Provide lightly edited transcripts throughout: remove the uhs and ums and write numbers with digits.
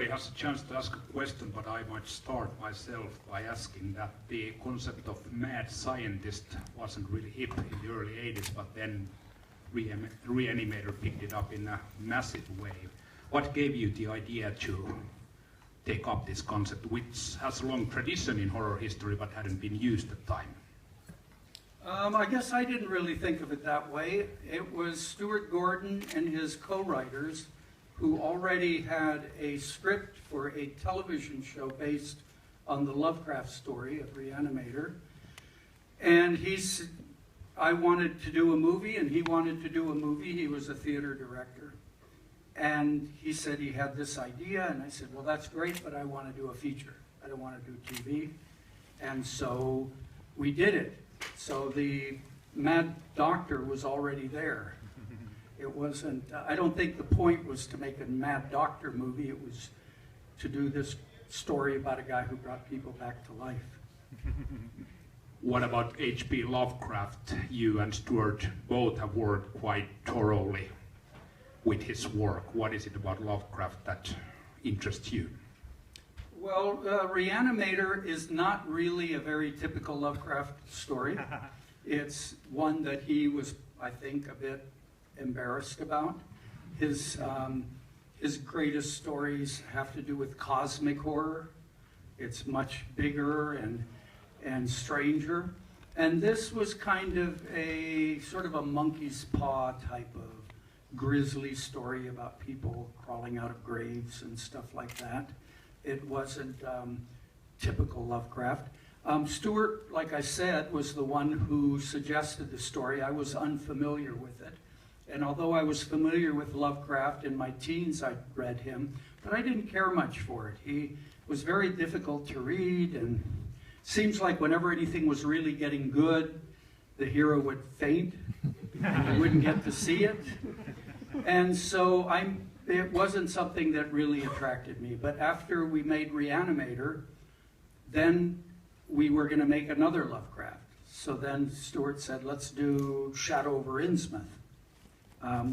everybody has a chance to ask a question, but I might start myself by asking that the concept of mad scientist wasn't really hip in the early 80s, but then Re-Animator picked it up in a massive way. What gave you the idea to take up this concept, which has a long tradition in horror history but hadn't been used at the time? I guess I didn't really think of it that way. It was Stuart Gordon and his co-writers who already had a script for a television show based on the Lovecraft story of Re-Animator. And I wanted to do a movie, and he wanted to do a movie. He was a theater director. And he said he had this idea, and I said, well, that's great, but I want to do a feature. I don't want to do TV. And so we did it. So the Mad Doctor was already there. It wasn't, I don't think the point was to make a Mad Doctor movie. It was to do this story about a guy who brought people back to life. What about H.P. Lovecraft? You and Stuart both have worked quite thoroughly with his work. What is it about Lovecraft that interests you? Well, Re-Animator is not really a very typical Lovecraft story. It's one that he was, I think, a bit embarrassed about. His greatest stories have to do with cosmic horror. It's much bigger and stranger. And this was kind of a sort of a monkey's paw type of grisly story about people crawling out of graves and stuff like that. It wasn't typical Lovecraft. Stuart, like I said, was the one who suggested the story. I was unfamiliar with it. And although I was familiar with Lovecraft, in my teens I read him, but I didn't care much for it. He was very difficult to read, and seems like whenever anything was really getting good, the hero would faint, and you wouldn't get to see it. And so it wasn't something that really attracted me. But after we made Re-Animator, then we were going to make another Lovecraft. So then Stuart said, let's do Shadow over Innsmouth,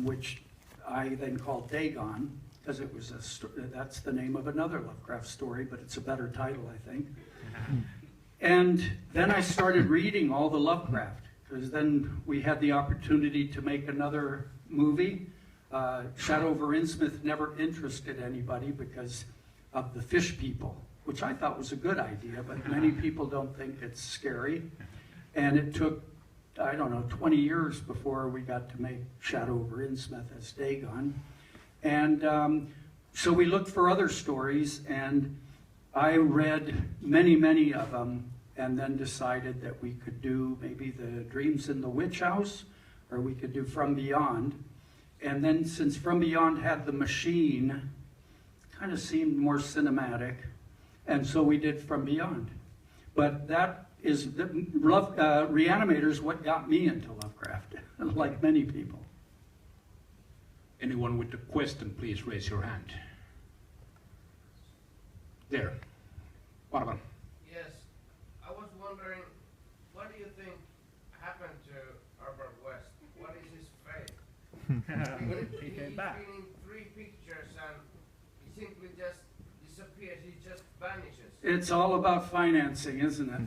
which I then called Dagon, because it was that's the name of another Lovecraft story, but it's a better title, I think. And then I started reading all the Lovecraft, because then we had the opportunity to make another movie. Shadow over Innsmouth never interested anybody because of the fish people, which I thought was a good idea, but many people don't think it's scary. And it took, I don't know, 20 years before we got to make Shadow over Innsmouth as Dagon. And so we looked for other stories, and I read many, many of them, and then decided that we could do maybe the Dreams in the Witch House, or we could do From Beyond. And then since From Beyond had the machine, kind of seemed more cinematic, and so we did From Beyond. But that is, Re-Animator is what got me into Lovecraft, like many people. Anyone with a question, please raise your hand. There. Parvan. Yes, I was wondering, what do you think happened to Herbert West? What is his fate? He came back. He's been in 3 pictures and he simply just disappears, he just vanishes. It's all about financing, isn't it?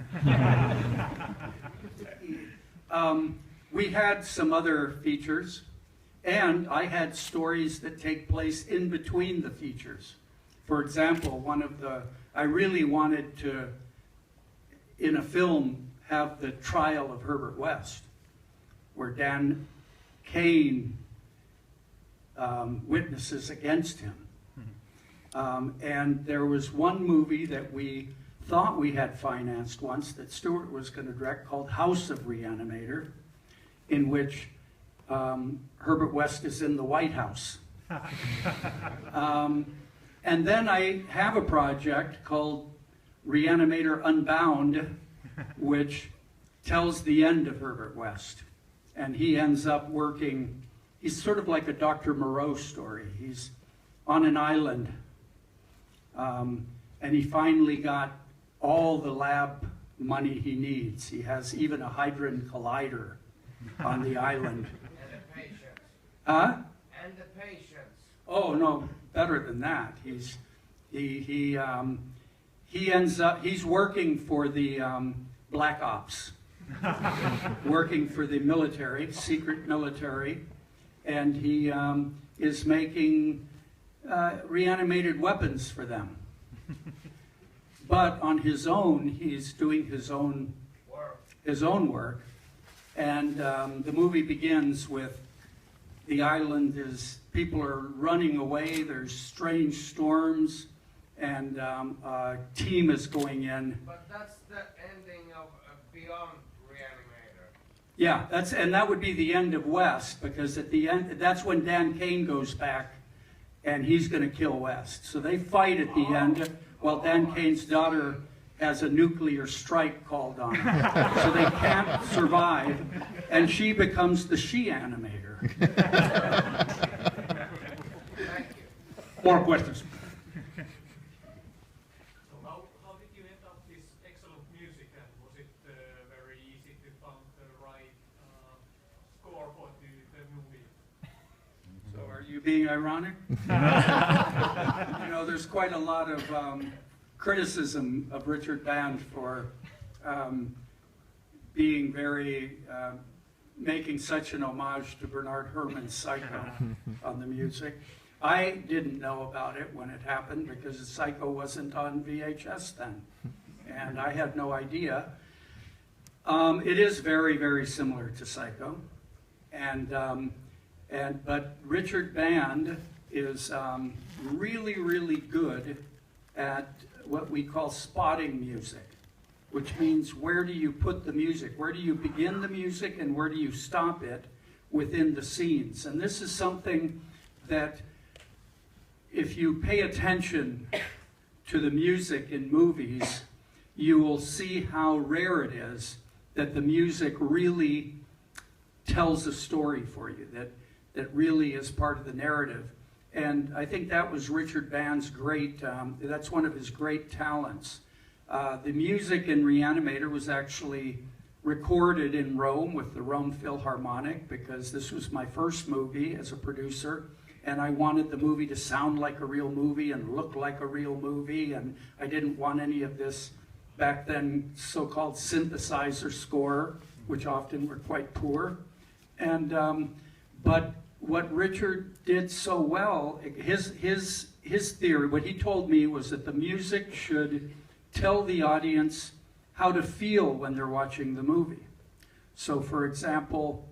We had some other features, and I had stories that take place in between the features. For example, I really wanted to, in a film, have the trial of Herbert West, where Dan Kane witnesses against him. And there was one movie that we thought we had financed once that Stuart was going to direct called House of Re-Animator, in which Herbert West is in the White House. And then I have a project called Re-Animator Unbound, which tells the end of Herbert West. And he ends up working, he's sort of like a Dr. Moreau story. He's on an island, and he finally got all the lab money he needs. He has even a Hadron Collider on the island. And the patience. Huh? And the patience. Oh, no, better than that. He ends up, he's working for the Black Ops, working for the military, secret military, and he is making reanimated weapons for them. But on his own, he's doing his own work. And the movie begins with the island is, people are running away, there's strange storms, and a team is going in. But that's the ending of Beyond Re-Animator. Yeah, and that would be the end of West, because at the end, that's when Dan Cain goes back and he's going to kill West. So they fight at the end while Dan Cain's daughter has a nuclear strike called on her. So they can't survive, and she becomes the she-animator. Thank you. More questions? So how did you end up this excellent music, and was it very easy to find the right score for the movie? So are you being ironic? You know, there's quite a lot of criticism of Richard Band for being very, making such an homage to Bernard Herrmann's Psycho on the music. I didn't know about it when it happened because Psycho wasn't on VHS then, and I had no idea. It is very, very similar to Psycho, but Richard Band is really, really good at what we call spotting music, which means where do you put the music? Where do you begin the music and where do you stop it within the scenes? And this is something that if you pay attention to the music in movies, you will see how rare it is that the music really tells a story for you, that really is part of the narrative. And I think that was Richard Band's great, that's one of his great talents. The music in Re-Animator was actually recorded in Rome with the Rome Philharmonic because this was my first movie as a producer, and I wanted the movie to sound like a real movie and look like a real movie, and I didn't want any of this back then so-called synthesizer score, which often were quite poor. And but what Richard did so well, his theory, what he told me was that the music should tell the audience how to feel when they're watching the movie. So for example,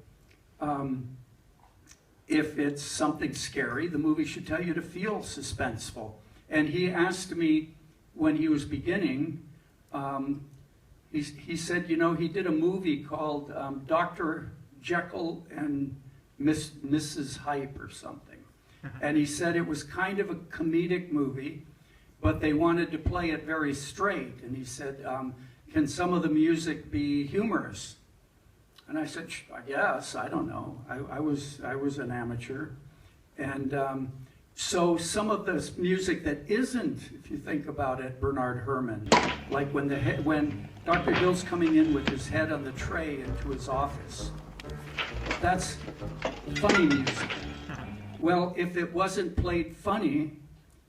if it's something scary, the movie should tell you to feel suspenseful. And he asked me when he was beginning, he said, you know, he did a movie called Dr. Jekyll and Mrs. Hype or something. And he said it was kind of a comedic movie, but they wanted to play it very straight. And he said, can some of the music be humorous? And I said, I guess, I don't know. I was an amateur. And so some of this music that isn't, if you think about it, Bernard Herrmann, like when Dr. Hill's coming in with his head on the tray into his office, that's funny music. Well, if it wasn't played funny,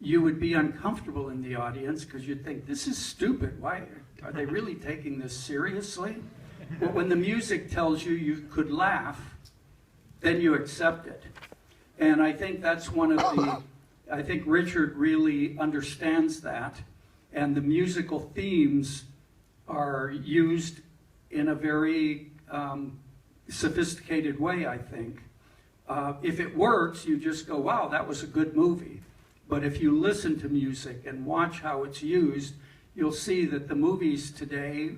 you would be uncomfortable in the audience because you'd think, this is stupid. Why? Are they really taking this seriously? But when the music tells you you could laugh, then you accept it. And I think that's one of the, I think Richard really understands that. And the musical themes are used in a very sophisticated way, I think. If it works, you just go, wow, that was a good movie. But if you listen to music and watch how it's used, you'll see that the movies today,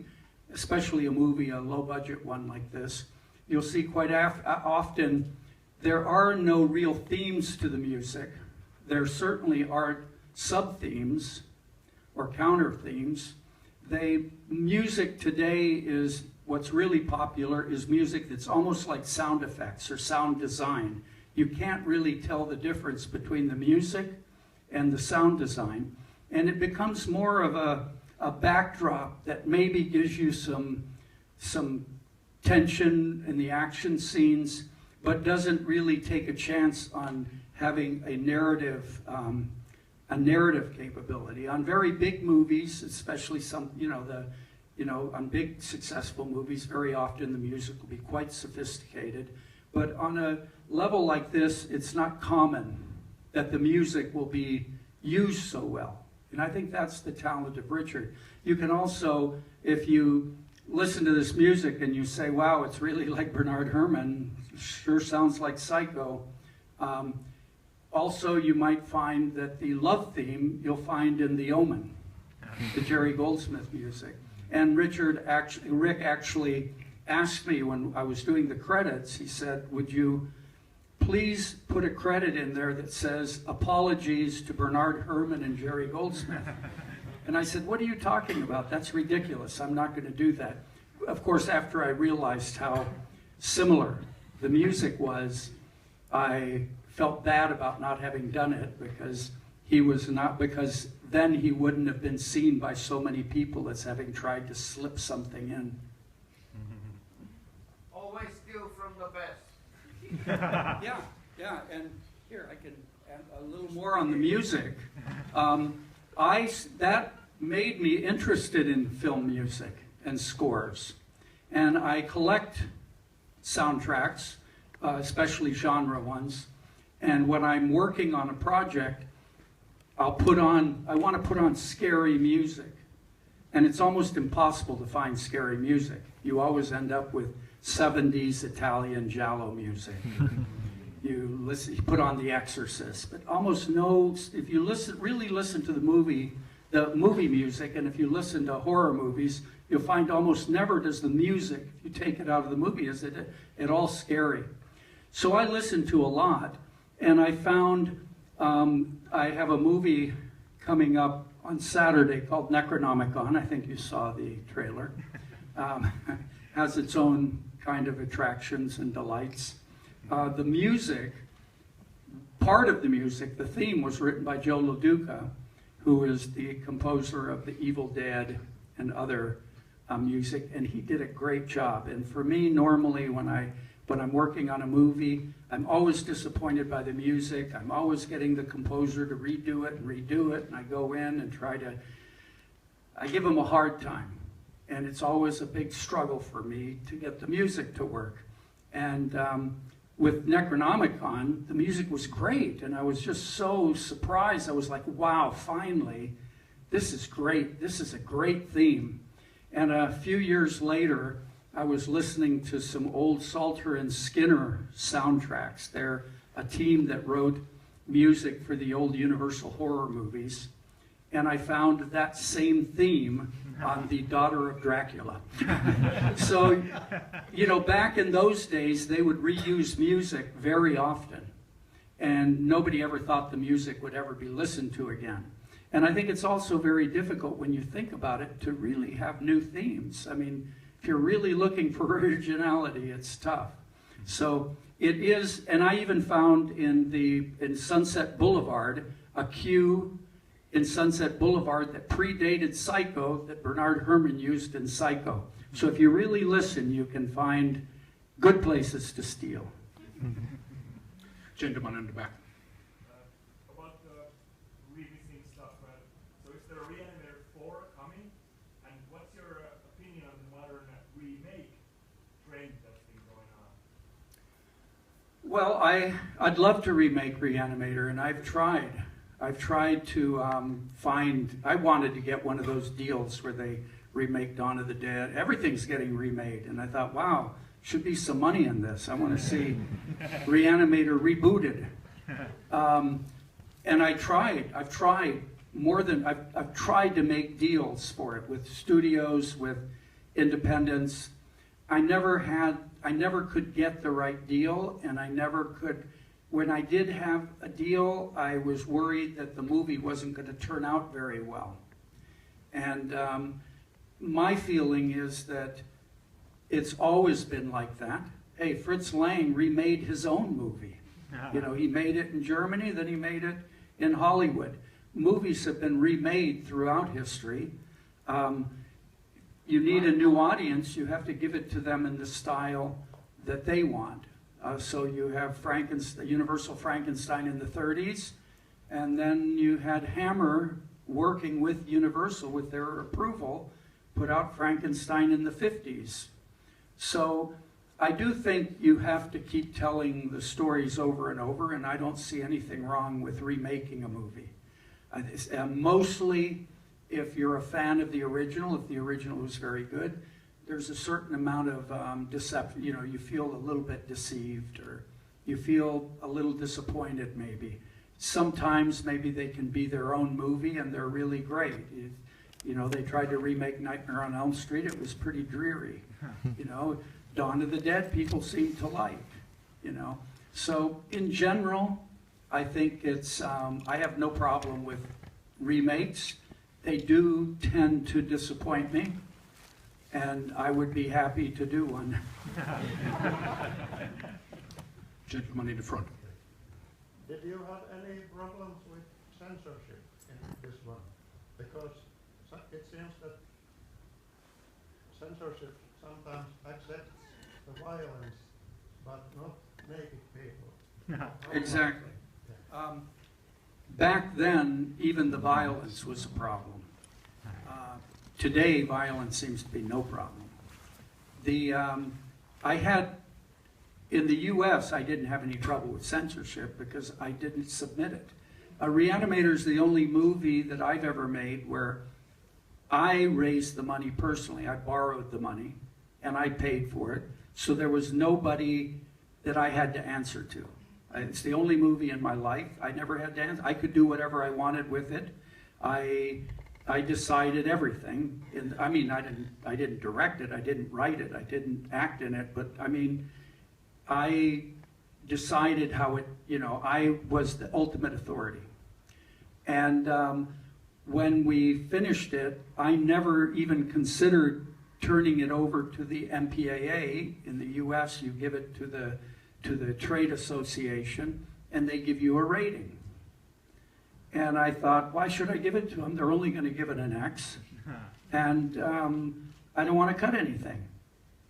especially a low-budget one like this, you'll see quite often there are no real themes to the music. There certainly are sub-themes or counter-themes. Music today is, what's really popular is music that's almost like sound effects or sound design. You can't really tell the difference between the music and the sound design. And it becomes more of a backdrop that maybe gives you some tension in the action scenes, but doesn't really take a chance on having a narrative a narrative capability. On very big movies, especially some, on big successful movies, very often the music will be quite sophisticated. But on a level like this, it's not common that the music will be used so well. And I think that's the talent of Richard. You can also, if you listen to this music and you say, wow, it's really like Bernard Herrmann, sure sounds like Psycho. Also, you might find that the love theme you'll find in The Omen, the Jerry Goldsmith music. And Rick actually asked me when I was doing the credits, he said, would you please put a credit in there that says, apologies to Bernard Herrmann and Jerry Goldsmith. And I said, what are you talking about? That's ridiculous. I'm not going to do that. Of course, after I realized how similar the music was, I felt bad about not having done it because because then he wouldn't have been seen by so many people as having tried to slip something in. Always steal from the best. Yeah, and here I can add a little more on the music. That made me interested in film music and scores, and I collect soundtracks, especially genre ones. And when I'm working on a project, I want to put on scary music, and it's almost impossible to find scary music. You always end up with 70s Italian giallo music. You put on The Exorcist, but almost no. If you really listen to the movie music, and if you listen to horror movies, you'll find almost never does the music, if you take it out of the movie, is it at all scary. So I listened to a lot, and I found I have a movie coming up on Saturday called Necronomicon. I think you saw the trailer. Has its own kind of attractions and delights. The music, part of the music, the theme was written by Joe LaDuca, who is the composer of The Evil Dead and other music, and he did a great job. And for me, normally when I'm working on a movie, I'm always disappointed by the music. I'm always getting the composer to redo it, and I go in and I give him a hard time. And it's always a big struggle for me to get the music to work. And with Necronomicon, the music was great, and I was just so surprised. I was like, wow, finally, this is great. This is a great theme. And a few years later, I was listening to some old Salter and Skinner soundtracks. They're a team that wrote music for the old Universal horror movies. And I found that same theme on The Daughter of Dracula. So, back in those days, they would reuse music very often. And nobody ever thought the music would ever be listened to again. And I think it's also very difficult when you think about it to really have new themes. I mean, if you're really looking for originality, it's tough. So it is, and I even found in Sunset Boulevard, a cue in Sunset Boulevard that predated Psycho that Bernard Herrmann used in Psycho. So if you really listen, you can find good places to steal. Gentleman in the back. About the remixing stuff, so is there a Re-Animator 4 coming? And what's your opinion on the modern remake trend that's been going on? Well, I'd love to remake Re-Animator, and I've tried. I've tried to I wanted to get one of those deals where they remake Dawn of the Dead. Everything's getting remade, and I thought, wow, should be some money in this. I want to see Re-Animator rebooted. And I've tried to make deals for it with studios, with independents. I never could get the right deal, and I never could. When I did have a deal, I was worried that the movie wasn't going to turn out very well. And my feeling is that it's always been like that. Hey, Fritz Lang remade his own movie. He made it in Germany, then he made it in Hollywood. Movies have been remade throughout history. You need a new audience. You have to give it to them in the style that they want. So you have Universal Frankenstein in the 30s. And then you had Hammer working with Universal with their approval, put out Frankenstein in the 50s. So I do think you have to keep telling the stories over and over, and I don't see anything wrong with remaking a movie. Mostly, if you're a fan of the original, if the original was very good, there's a certain amount of deception. You know, you feel a little bit deceived, or you feel a little disappointed maybe. Sometimes maybe they can be their own movie and they're really great. You know, they tried to remake Nightmare on Elm Street. It was pretty dreary. You know, Dawn of the Dead people seem to like, you know. So in general, I think it's, I have no problem with remakes. They do tend to disappoint me, and I would be happy to do one. Gentleman in the front. Did you have any problems with censorship in this one? Because it seems that censorship sometimes accepts the violence, but not naked people. Exactly. Back then, even the violence was a problem. Today, violence seems to be no problem. I had, in the US, I didn't have any trouble with censorship because I didn't submit it. Re-Animator is the only movie that I've ever made where I raised the money personally. I borrowed the money and I paid for it. So there was nobody that I had to answer to. It's the only movie in my life I never had to answer. I could do whatever I wanted with it. I decided everything. I mean, I didn't direct it. I didn't write it. I didn't act in it. But I mean, I decided how it, you know, I was the ultimate authority. And when we finished it, I never even considered turning it over to the MPAA. In the US, you give it to the trade association, and they give you a rating. And I thought, why should I give it to them? They're only going to give it an X. And I don't want to cut anything.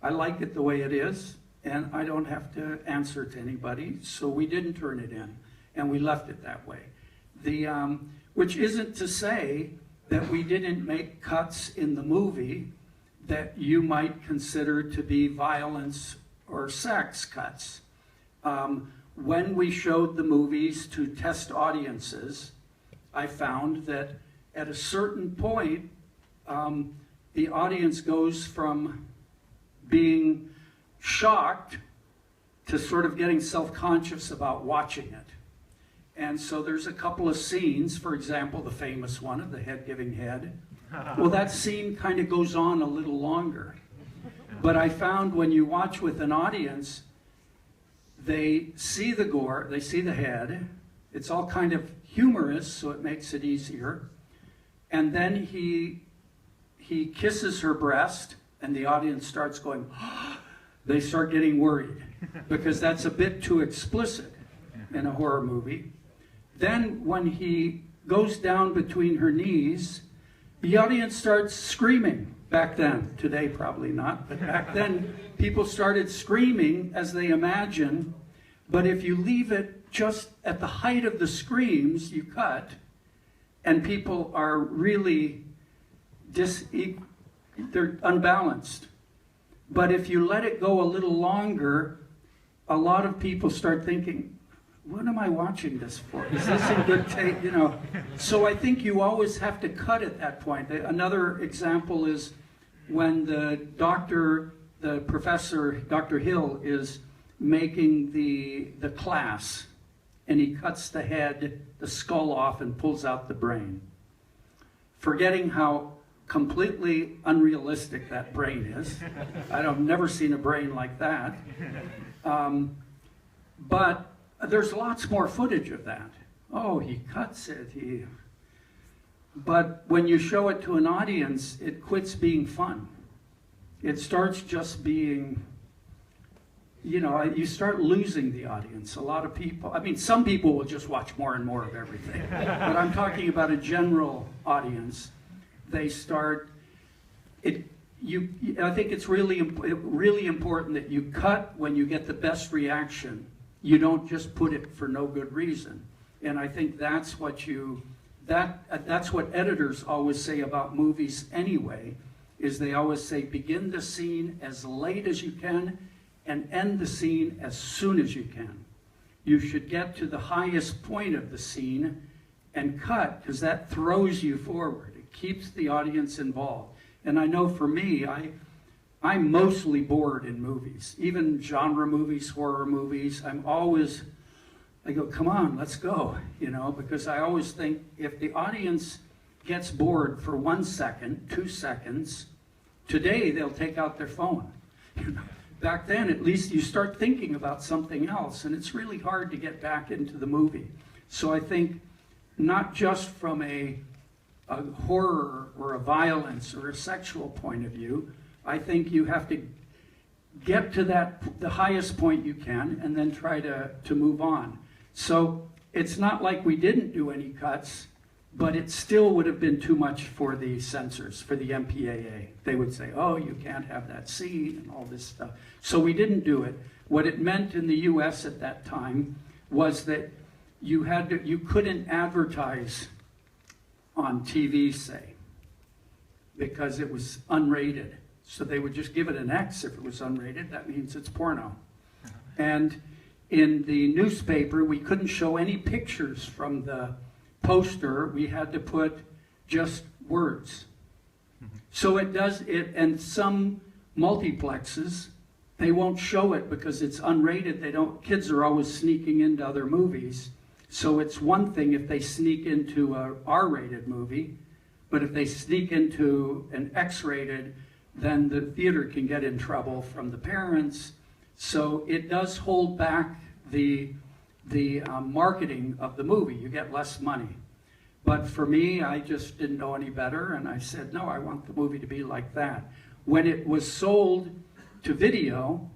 I like it the way it is, and I don't have to answer to anybody. So we didn't turn it in, and we left it that way. Which isn't to say that we didn't make cuts in the movie that you might consider to be violence or sex cuts. When we showed the movies to test audiences, I found that at a certain point, the audience goes from being shocked to sort of getting self-conscious about watching it. And so there's a couple of scenes, for example, the famous one of the head giving head. Well, that scene kind of goes on a little longer. But I found when you watch with an audience, they see the gore, they see the head. It's all kind of humorous, so it makes it easier. And then he kisses her breast, and the audience starts going, they start getting worried, because that's a bit too explicit in a horror movie. Then when he goes down between her knees, the audience starts screaming. Back then, today probably not, but back then people started screaming as they imagine. But if you leave it just at the height of the screams, you cut, and people are really they're unbalanced. But if you let it go a little longer, a lot of people start thinking, what am I watching this for? Is this in good taste? You know. So I think you always have to cut at that point. Another example is when the professor, Dr. Hill, is making the class, and he cuts the head, the skull off, and pulls out the brain, forgetting how completely unrealistic that brain is. I've never seen a brain like that. But there's lots more footage of that. Oh, he cuts it. But when you show it to an audience, it quits being fun. It starts just being, you know, you start losing the audience. A lot of people, I mean, some people will just watch more and more of everything. But I'm talking about a general audience. They start, I think it's really important that you cut when you get the best reaction. You don't just put it for no good reason. And I think that's what that's what editors always say about movies anyway, is they always say begin the scene as late as you can and end the scene as soon as you can. You should get to the highest point of the scene and cut, because that throws you forward. It keeps the audience involved. And I know for me, I'm mostly bored in movies, even genre movies, horror movies. I go, come on, let's go, you know, because I always think if the audience gets bored for 1 second, 2 seconds, today they'll take out their phone. You know, back then, at least you start thinking about something else, and it's really hard to get back into the movie. So I think not just from a horror or a violence or a sexual point of view, I think you have to get to the highest point you can and then try to move on. So it's not like we didn't do any cuts, but it still would have been too much for the censors, for the MPAA. They would say, oh, you can't have that scene and all this stuff. So we didn't do it. What it meant in the US at that time was that you couldn't advertise on TV, say, because it was unrated. So they would just give it an X if it was unrated. That means it's porno. And in the newspaper, we couldn't show any pictures from the poster. We had to put just words. So it does it, and some multiplexes, they won't show it because it's unrated. Kids are always sneaking into other movies. So it's one thing if they sneak into a R-rated movie, but if they sneak into an X-rated, then the theater can get in trouble from the parents. So it does hold back the marketing of the movie. You get less money. But for me, I just didn't know any better, and I said, no, I want the movie to be like that. When it was sold to video,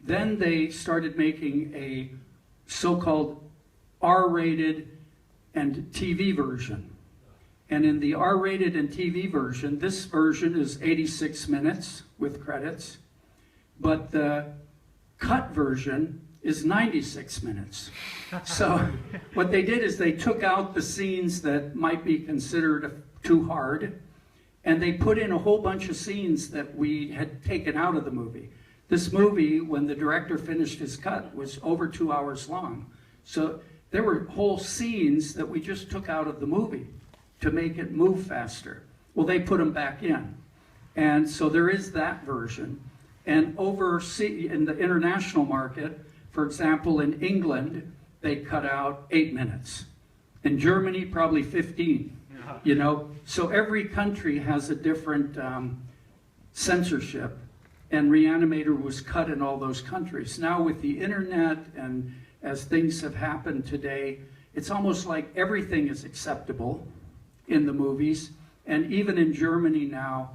then they started making a so-called R-rated and TV version. And in the R-rated and TV version, this version is 86 minutes with credits, but the cut version is 96 minutes. So what they did is they took out the scenes that might be considered too hard, and they put in a whole bunch of scenes that we had taken out of the movie. This movie, when the director finished his cut, was over 2 hours long. So there were whole scenes that we just took out of the movie to make it move faster. Well, they put them back in. And so there is that version. And in the international market, for example, in England, they cut out 8 minutes. In Germany, probably 15. You know, so every country has a different censorship, and Re-Animator was cut in all those countries. Now with the internet and as things have happened today, it's almost like everything is acceptable in the movies, and even in Germany now,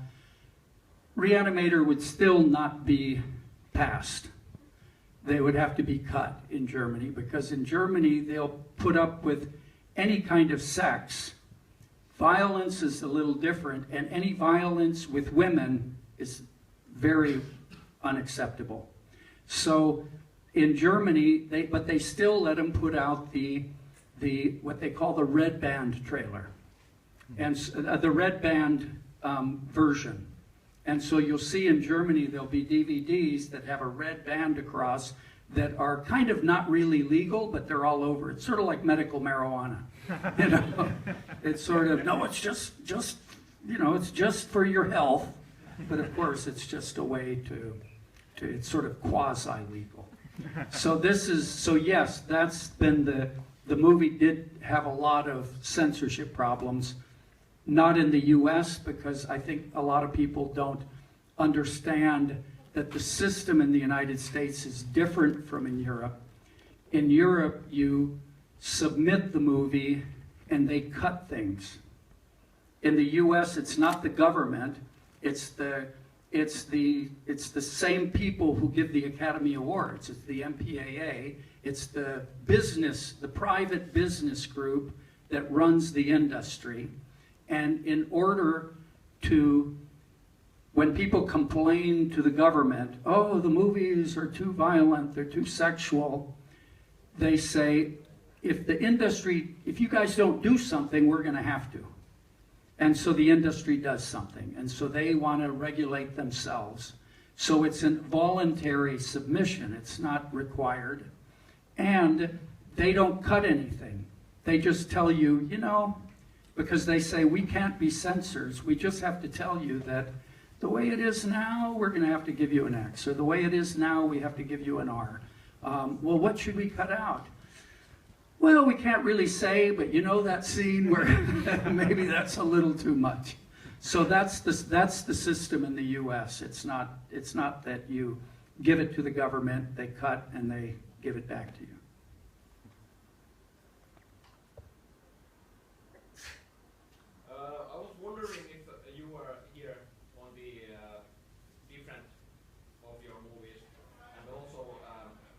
Re-Animator would still not be passed. They would have to be cut in Germany, because in Germany they'll put up with any kind of sex. Violence is a little different, and any violence with women is very unacceptable. So in Germany, they still let them put out the what they call the red band trailer, and the red band version. And so you'll see in Germany there'll be DVDs that have a red band across that are kind of not really legal, but they're all over. It's sort of like medical marijuana. You know, it's sort of, no, it's just you know, it's just for your health, but of course it's just a way to it's sort of quasi-legal. So yes, that's been the movie did have a lot of censorship problems. Not in the US, because I think a lot of people don't understand that the system in the United States is different from in Europe. In Europe, you submit the movie and they cut things. In the US, it's not the government, it's the same people who give the Academy Awards. It's the MPAA, it's the private business group that runs the industry. And in order to, when people complain to the government, oh, the movies are too violent, they're too sexual, they say, if the industry, if you guys don't do something, we're going to have to. And so the industry does something, and so they want to regulate themselves. So it's a voluntary submission, it's not required. And they don't cut anything. They just tell you, you know, because they say we can't be censors, we just have to tell you that the way it is now, we're going to have to give you an X, or the way it is now, we have to give you an R. Well, what should we cut out? Well, we can't really say, but you know that scene where maybe that's a little too much. So that's the system in the U.S. It's not that you give it to the government, they cut, and they give it back to you. I was wondering if you were here on the different of your movies, and also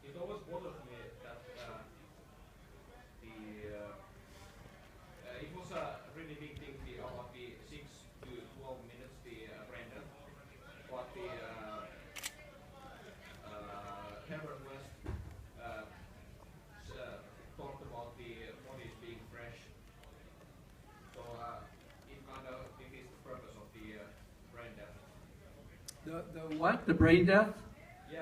it always bothered me that it was a really big thing about the 6 to 12 minutes the brain death, but the Herbert West talked about the bodies being fresh. So it kind of defeats the purpose of the brain death. The what? The brain death? Yeah.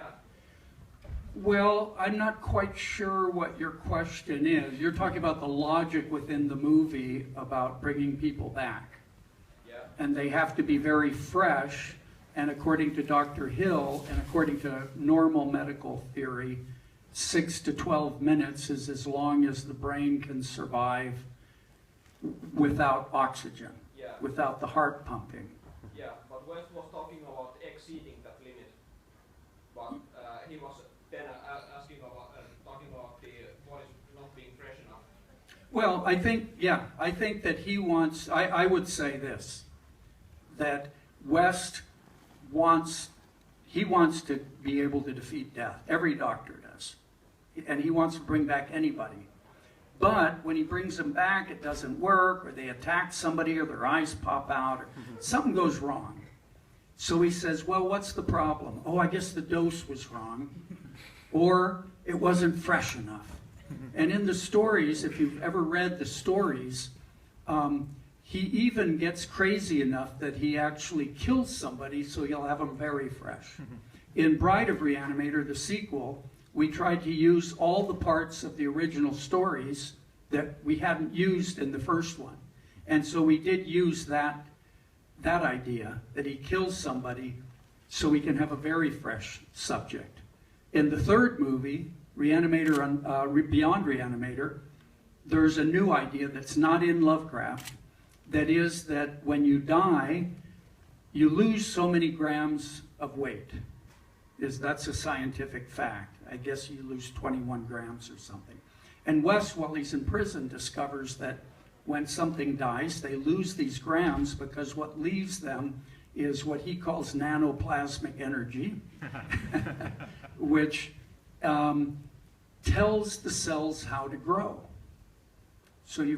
Well, I'm not quite sure what your question is. You're talking about the logic within the movie about bringing people back. Yeah. And they have to be very fresh, and according to Dr. Hill, and according to normal medical theory, 6 to 12 minutes is as long as the brain can survive without oxygen, Yeah. without the heart pumping. Yeah, but West was talking about exceeding that limit. But he was then asking about, talking about the bodies not being fresh enough. Well, I think that he wants, I would say this, that West wants to be able to defeat death. Every doctor does. And he wants to bring back anybody. But when he brings them back, it doesn't work, or they attack somebody, or their eyes pop out, or something goes wrong. So he says, well, what's the problem? Oh, I guess the dose was wrong, or it wasn't fresh enough. And in the stories, if you've ever read the stories, he even gets crazy enough that he actually kills somebody so he'll have them very fresh. In Bride of Re-Animator, the sequel, we tried to use all the parts of the original stories that we hadn't used in the first one. And so we did use that idea, that he kills somebody so we can have a very fresh subject. In the third movie, Re-Animator, Beyond Re-Animator, there's a new idea that's not in Lovecraft, that is that when you die, you lose so many grams of weight. That's a scientific fact. I guess you lose 21 grams or something. And Wes, while he's in prison, discovers that when something dies, they lose these grams because what leaves them is what he calls nanoplasmic energy, which tells the cells how to grow. So you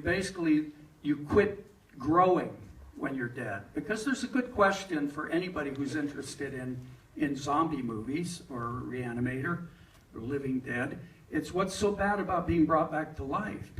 quit growing when you're dead. Because there's a good question for anybody who's interested in zombie movies or Re-Animator or Living Dead. It's what's so bad about being brought back to life?